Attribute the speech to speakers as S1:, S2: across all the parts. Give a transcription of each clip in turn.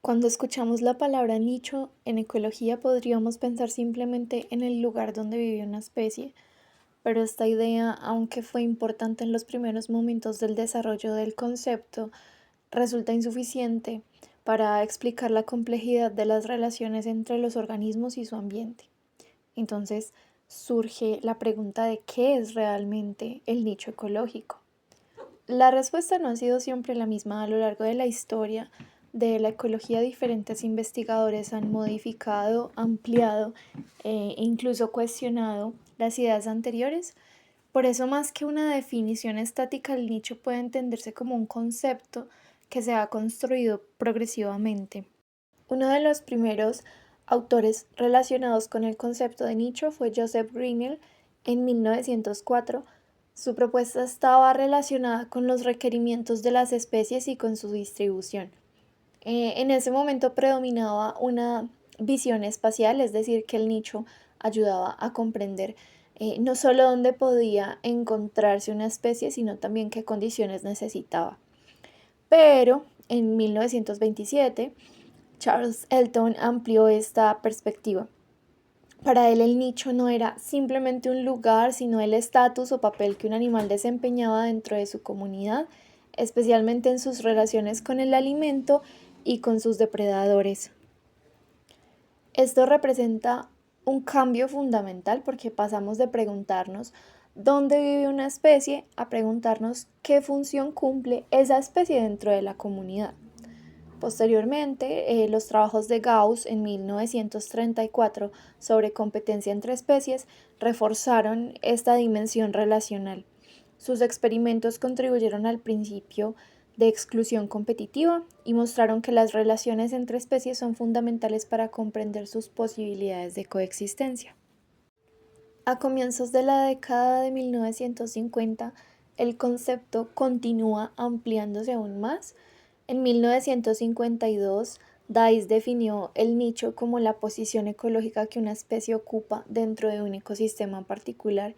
S1: Cuando escuchamos la palabra nicho en ecología podríamos pensar simplemente en el lugar donde vive una especie, pero esta idea, aunque fue importante en los primeros momentos del desarrollo del concepto, resulta insuficiente para explicar la complejidad de las relaciones entre los organismos y su ambiente. Entonces surge la pregunta de qué es realmente el nicho ecológico. La respuesta no ha sido siempre la misma a lo largo de la historia de la ecología. Diferentes investigadores han modificado, ampliado e incluso cuestionado las ideas anteriores. Por eso, más que una definición estática, el nicho puede entenderse como un concepto que se ha construido progresivamente. Uno de los primeros autores relacionados con el concepto de nicho fue Joseph Grinnell en 1904. Su propuesta estaba relacionada con los requerimientos de las especies y con su distribución. En ese momento predominaba una visión espacial, es decir, que el nicho ayudaba a comprender no solo dónde podía encontrarse una especie, sino también qué condiciones necesitaba. Pero en 1927, Charles Elton amplió esta perspectiva. Para él el nicho no era simplemente un lugar, sino el estatus o papel que un animal desempeñaba dentro de su comunidad, especialmente en sus relaciones con el alimento y con sus depredadores. Esto representa un cambio fundamental porque pasamos de preguntarnos dónde vive una especie a preguntarnos qué función cumple esa especie dentro de la comunidad. Posteriormente, los trabajos de Gauss en 1934 sobre competencia entre especies reforzaron esta dimensión relacional. Sus experimentos contribuyeron al principio de exclusión competitiva y mostraron que las relaciones entre especies son fundamentales para comprender sus posibilidades de coexistencia. A comienzos de la década de 1950, el concepto continúa ampliándose aún más. En 1952, Dice definió el nicho como la posición ecológica que una especie ocupa dentro de un ecosistema particular,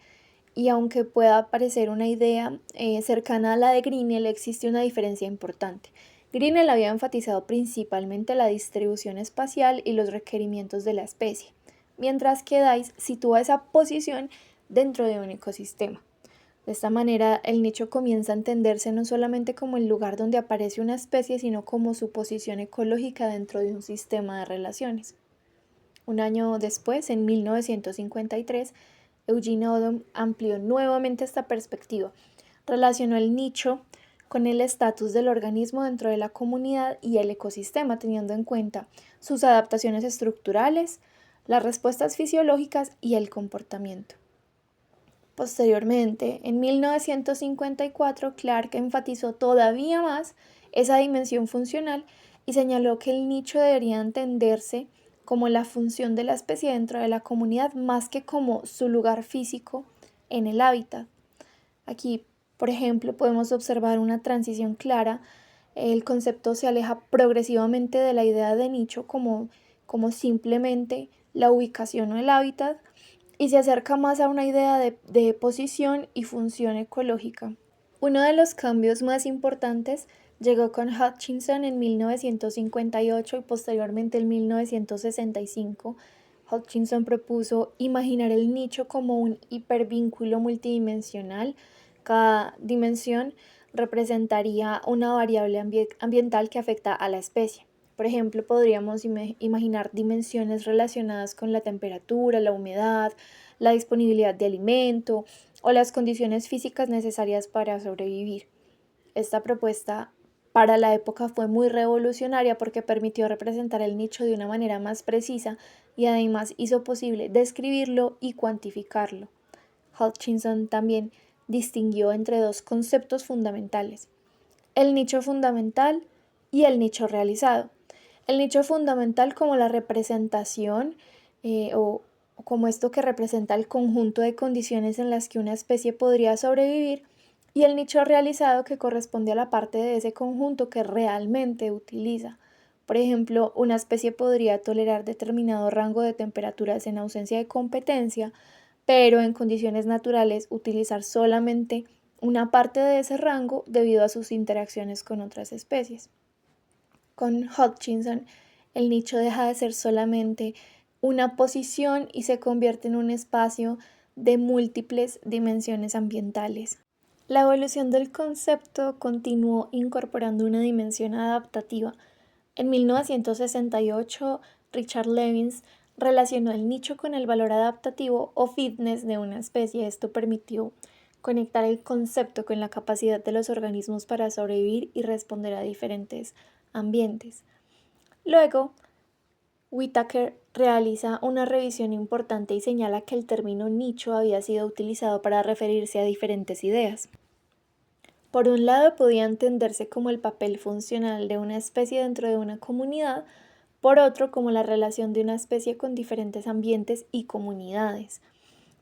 S1: y aunque pueda parecer una idea cercana a la de Grinnell, existe una diferencia importante. Grinnell había enfatizado principalmente la distribución espacial y los requerimientos de la especie, mientras que Dice sitúa esa posición dentro de un ecosistema. De esta manera, el nicho comienza a entenderse no solamente como el lugar donde aparece una especie, sino como su posición ecológica dentro de un sistema de relaciones. Un año después, en 1953, Eugene Odom amplió nuevamente esta perspectiva. Relacionó el nicho con el estatus del organismo dentro de la comunidad y el ecosistema, teniendo en cuenta sus adaptaciones estructurales, las respuestas fisiológicas y el comportamiento. Posteriormente, en 1954, Clark enfatizó todavía más esa dimensión funcional y señaló que el nicho debería entenderse como la función de la especie dentro de la comunidad más que como su lugar físico en el hábitat. Aquí, por ejemplo, podemos observar una transición clara. El concepto se aleja progresivamente de la idea de nicho como simplemente la ubicación o el hábitat, y se acerca más a una idea de posición y función ecológica. Uno de los cambios más importantes llegó con Hutchinson en 1958 y posteriormente en 1965. Hutchinson propuso imaginar el nicho como un hipervínculo multidimensional. Cada dimensión representaría una variable ambiental que afecta a la especie. Por ejemplo, podríamos imaginar dimensiones relacionadas con la temperatura, la humedad, la disponibilidad de alimento o las condiciones físicas necesarias para sobrevivir. Esta propuesta para la época fue muy revolucionaria porque permitió representar el nicho de una manera más precisa y además hizo posible describirlo y cuantificarlo. Hutchinson también distinguió entre dos conceptos fundamentales: el nicho fundamental y el nicho realizado. El nicho fundamental como la representación o como esto que representa el conjunto de condiciones en las que una especie podría sobrevivir, y el nicho realizado que corresponde a la parte de ese conjunto que realmente utiliza. Por ejemplo, una especie podría tolerar determinado rango de temperaturas en ausencia de competencia, pero en condiciones naturales utilizar solamente una parte de ese rango debido a sus interacciones con otras especies. Con Hutchinson, el nicho deja de ser solamente una posición y se convierte en un espacio de múltiples dimensiones ambientales. La evolución del concepto continuó incorporando una dimensión adaptativa. En 1968, Richard Lewins relacionó el nicho con el valor adaptativo o fitness de una especie. Esto permitió conectar el concepto con la capacidad de los organismos para sobrevivir y responder a diferentes ambientes. Luego, Whittaker realiza una revisión importante y señala que el término nicho había sido utilizado para referirse a diferentes ideas. Por un lado, podía entenderse como el papel funcional de una especie dentro de una comunidad, por otro, como la relación de una especie con diferentes ambientes y comunidades.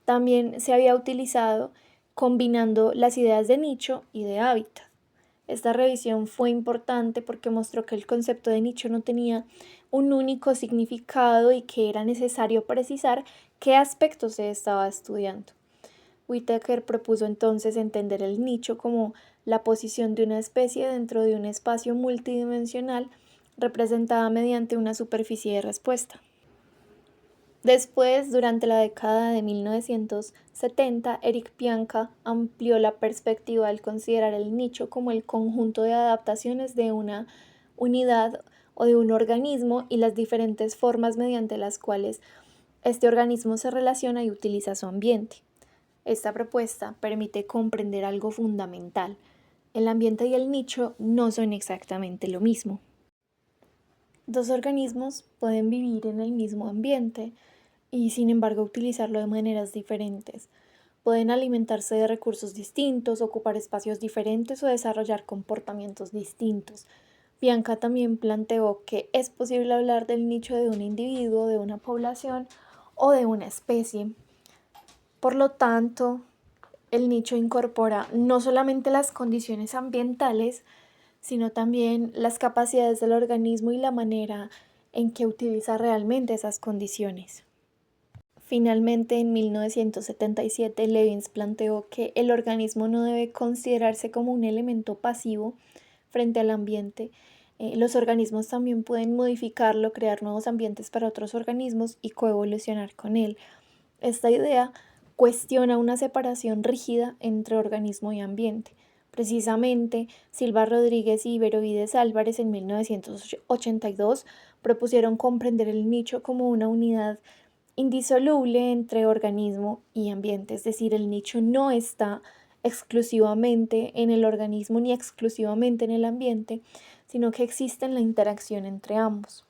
S1: También se había utilizado combinando las ideas de nicho y de hábitat. Esta revisión fue importante porque mostró que el concepto de nicho no tenía un único significado y que era necesario precisar qué aspectos se estaba estudiando. Whittaker propuso entonces entender el nicho como la posición de una especie dentro de un espacio multidimensional representada mediante una superficie de respuesta. Después, durante la década de 1970, Eric Pianka amplió la perspectiva al considerar el nicho como el conjunto de adaptaciones de una unidad o de un organismo y las diferentes formas mediante las cuales este organismo se relaciona y utiliza su ambiente. Esta propuesta permite comprender algo fundamental. El ambiente y el nicho no son exactamente lo mismo. Dos organismos pueden vivir en el mismo ambiente y sin embargo utilizarlo de maneras diferentes. Pueden alimentarse de recursos distintos, ocupar espacios diferentes o desarrollar comportamientos distintos. Bianca también planteó que es posible hablar del nicho de un individuo, de una población o de una especie. Por lo tanto, el nicho incorpora no solamente las condiciones ambientales, sino también las capacidades del organismo y la manera en que utiliza realmente esas condiciones. Finalmente, en 1977, Lewins planteó que el organismo no debe considerarse como un elemento pasivo frente al ambiente. Los organismos también pueden modificarlo, crear nuevos ambientes para otros organismos y coevolucionar con él. Esta idea cuestiona una separación rígida entre organismo y ambiente. Precisamente, Silva Rodríguez y Beroides Álvarez en 1982 propusieron comprender el nicho como una unidad indisoluble entre organismo y ambiente, es decir, el nicho no está exclusivamente en el organismo ni exclusivamente en el ambiente, sino que existe la interacción entre ambos.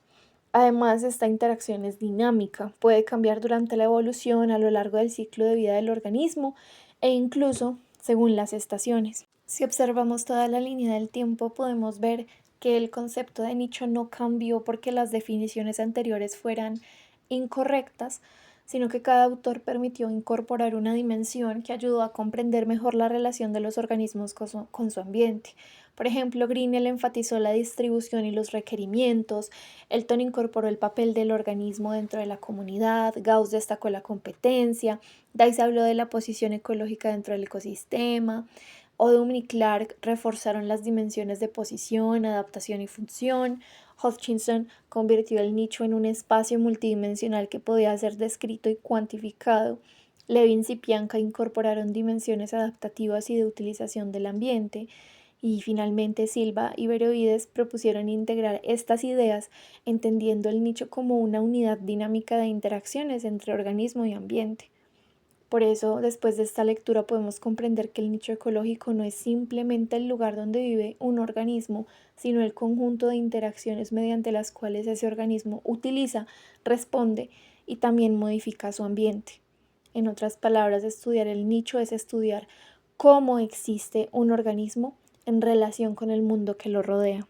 S1: Además, esta interacción es dinámica, puede cambiar durante la evolución, a lo largo del ciclo de vida del organismo e incluso según las estaciones. Si observamos toda la línea del tiempo, podemos ver que el concepto de nicho no cambió porque las definiciones anteriores fueran incorrectas, sino que cada autor permitió incorporar una dimensión que ayudó a comprender mejor la relación de los organismos con su ambiente. Por ejemplo, Grinnell enfatizó la distribución y los requerimientos, Elton incorporó el papel del organismo dentro de la comunidad, Gauss destacó la competencia, Dice habló de la posición ecológica dentro del ecosistema, Odum y Clark reforzaron las dimensiones de posición, adaptación y función. Hutchinson convirtió el nicho en un espacio multidimensional que podía ser descrito y cuantificado. Lewins y Pianka incorporaron dimensiones adaptativas y de utilización del ambiente. Y finalmente Silva y Beroides propusieron integrar estas ideas entendiendo el nicho como una unidad dinámica de interacciones entre organismo y ambiente. Por eso, después de esta lectura podemos comprender que el nicho ecológico no es simplemente el lugar donde vive un organismo, sino el conjunto de interacciones mediante las cuales ese organismo utiliza, responde y también modifica su ambiente. En otras palabras, estudiar el nicho es estudiar cómo existe un organismo en relación con el mundo que lo rodea.